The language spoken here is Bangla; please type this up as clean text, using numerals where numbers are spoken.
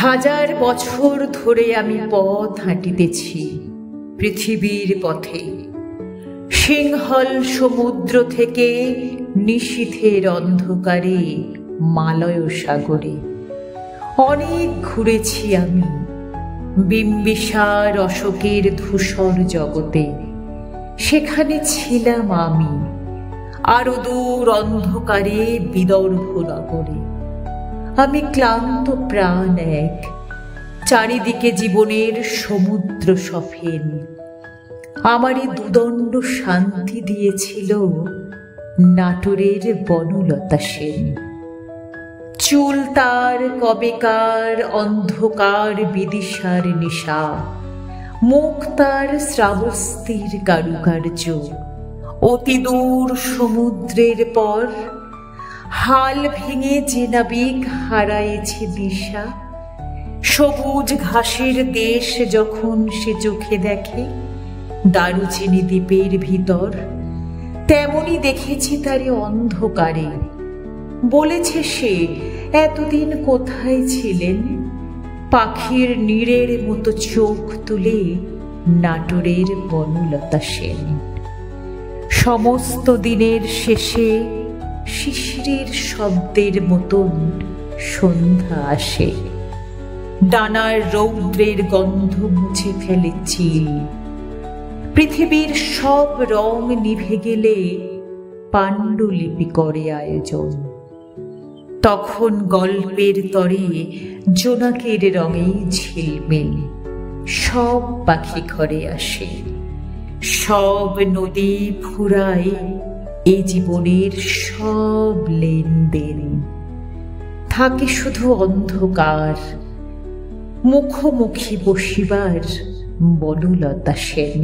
হাজার বছর ধরে আমি পথ হাঁটিতেছি পৃথিবীর পথে, সিংহল সমুদ্র থেকে নিশীথের অন্ধকারে মালয় সাগরে। অনেক ঘুরেছি আমি বিম্বিসার অশোকের ধূসর জগতে, সেখানে ছিলাম আমি আরো দূর অন্ধকারে বিদর্ভ নগরে। আমি ক্লান্ত প্রাণ এক, চারিদিকে জীবনের সমুদ্র সফেন। আমারই দুদণ্ড শান্তি দিয়েছিল নাটোরের বনলতা সেন। চুল তার কবেকার অন্ধকার বিদিশার নিশা, মুখ তার শ্রাবস্তির কারুকার্য। অতি দূর সমুদ্রের পর হাল ভেঙে যে নাবিক হারায়েছে দিশা, সবুজ ঘাসের দেশ যখন সে চোখে দেখে দারুচিনি দ্বীপের ভিতর, তেমনি দেখেছি তারে অন্ধকারে। বলেছে সে, এতদিন কোথায় ছিলেন? পাখির নীড়ের মতো চোখ তুলে নাটোরের বনলতা সেন। সমস্ত দিনের শেষে শিশিরের শব্দের মতন সন্ধ্যা আসে, ডানার রৌদ্রের গন্ধ মুছে ফেলে চিল। পৃথিবীর সব রং নিভে গেলে পাণ্ডুলিপি করে আয়োজন। তখন গল্পের তরে জোনাকের রঙে ঝিলমিল, সব পাখি ঘরে আসে, সব নদী ফুরায় এ জীবনের সব লেনদেন। থাকে শুধু অন্ধকার, মুখোমুখি বসিবার বনলতা সেন।